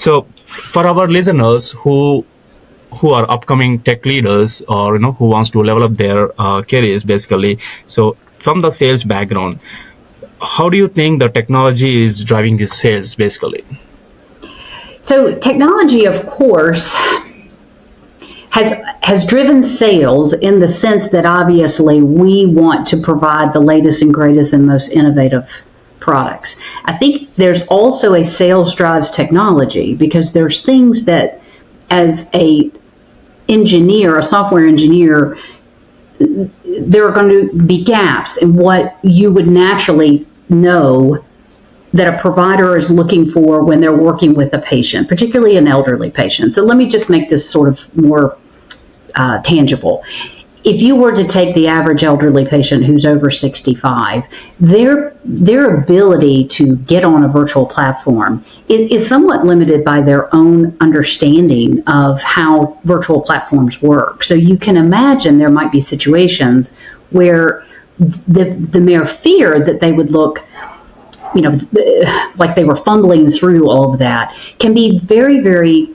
So for our listeners who are upcoming tech leaders, or who wants to level up their careers basically, so from the sales background, how do you think the technology is driving this sales basically? So technology, of course, has driven sales in the sense that obviously we want to provide the latest and greatest and most innovative products. I think there's also a sales drives technology, because there's things that, as a software engineer, there are going to be gaps in what you would naturally know that a provider is looking for when they're working with a patient, particularly an elderly patient. So let me just make this sort of more tangible. If you were to take the average elderly patient who's over 65, their ability to get on a virtual platform is somewhat limited by their own understanding of how virtual platforms work. So you can imagine there might be situations where the mere fear that they would look, like they were fumbling through all of that, can be very, very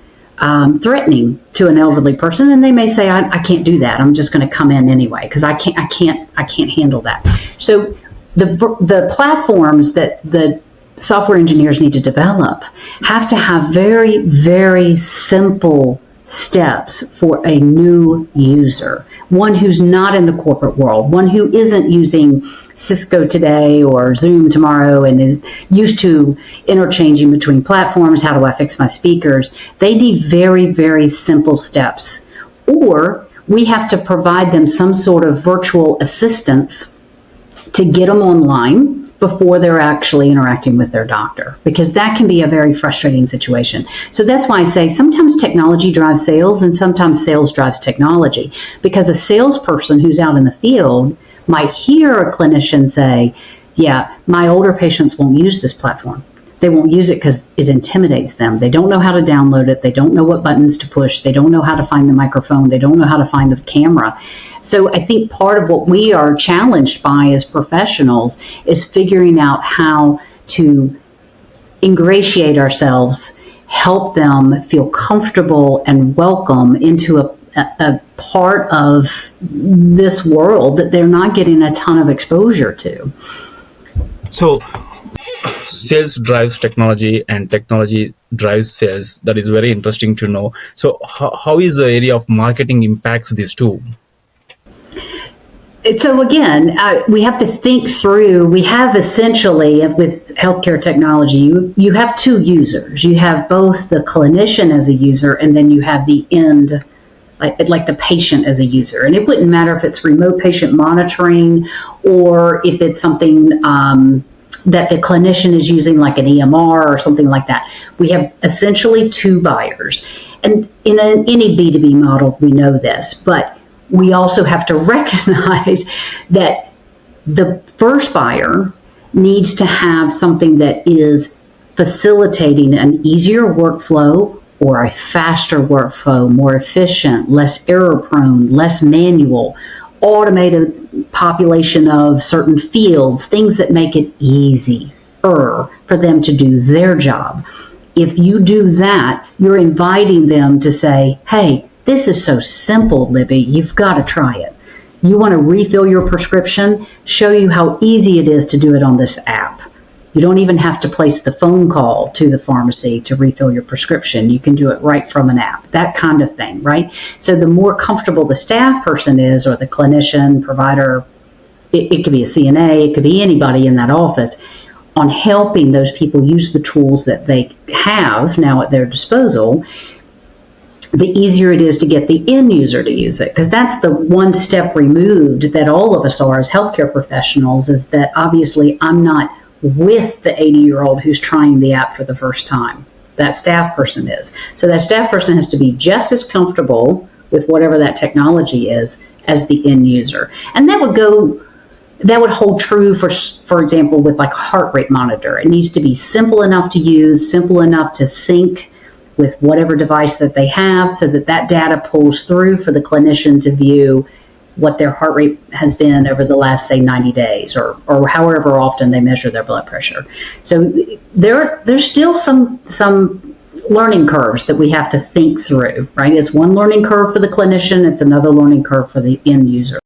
threatening to an elderly person, and they may say, I can't do that. I'm just going to come in anyway because I can't handle that. So the platforms that the software engineers need to develop have to have very, very simple steps for a new user, one who's not in the corporate world, one who isn't using Cisco today or Zoom tomorrow and is used to interchanging between platforms. How do I fix my speakers? They need very, very simple steps. Or we have to provide them some sort of virtual assistance to get them online before they're actually interacting with their doctor, because that can be a very frustrating situation. So that's why I say sometimes technology drives sales and sometimes sales drives technology, because a salesperson who's out in the field might hear a clinician say, yeah, my older patients won't use this platform. They won't use it because it intimidates them. They don't know how to download it. They don't know what buttons to push. They don't know how to find the microphone. They don't know how to find the camera. So I think part of what we are challenged by as professionals is figuring out how to ingratiate ourselves, help them feel comfortable and welcome into a part of this world that they're not getting a ton of exposure to. So sales drives technology and technology drives sales. That is very interesting to know. So how is the area of marketing impacts these two? So again, we have to think through, we have essentially, with healthcare technology, you have two users. You have both the clinician as a user, and then you have the end, like the patient as a user. And it wouldn't matter if it's remote patient monitoring or if it's something that the clinician is using, like an EMR or something like that. We have essentially two buyers. And in any B2B model, we know this, but we also have to recognize that the first buyer needs to have something that is facilitating an easier workflow or a faster workflow, more efficient, less error prone, less manual, automated population of certain fields, things that make it easier for them to do their job. If you do that, you're inviting them to say, hey, this is so simple, Libby, you've got to try it. You want to refill your prescription? Show you how easy it is to do it on this app. You don't even have to place the phone call to the pharmacy to refill your prescription. You can do it right from an app, that kind of thing, right? So the more comfortable the staff person is, or the clinician, provider, it could be a CNA, it could be anybody in that office, on helping those people use the tools that they have now at their disposal, the easier it is to get the end user to use it. Because that's the one step removed that all of us are as healthcare professionals, is that obviously I'm not with the 80-year-old who's trying the app for the first time. That staff person is. So that staff person has to be just as comfortable with whatever that technology is as the end user. And that would hold true for example, with like a heart rate monitor. It needs to be simple enough to use, simple enough to sync with whatever device that they have, so that that data pulls through for the clinician to view what their heart rate has been over the last, say, 90 days, or however often they measure their blood pressure. So there's still some learning curves that we have to think through, right? It's one learning curve for the clinician, it's another learning curve for the end user.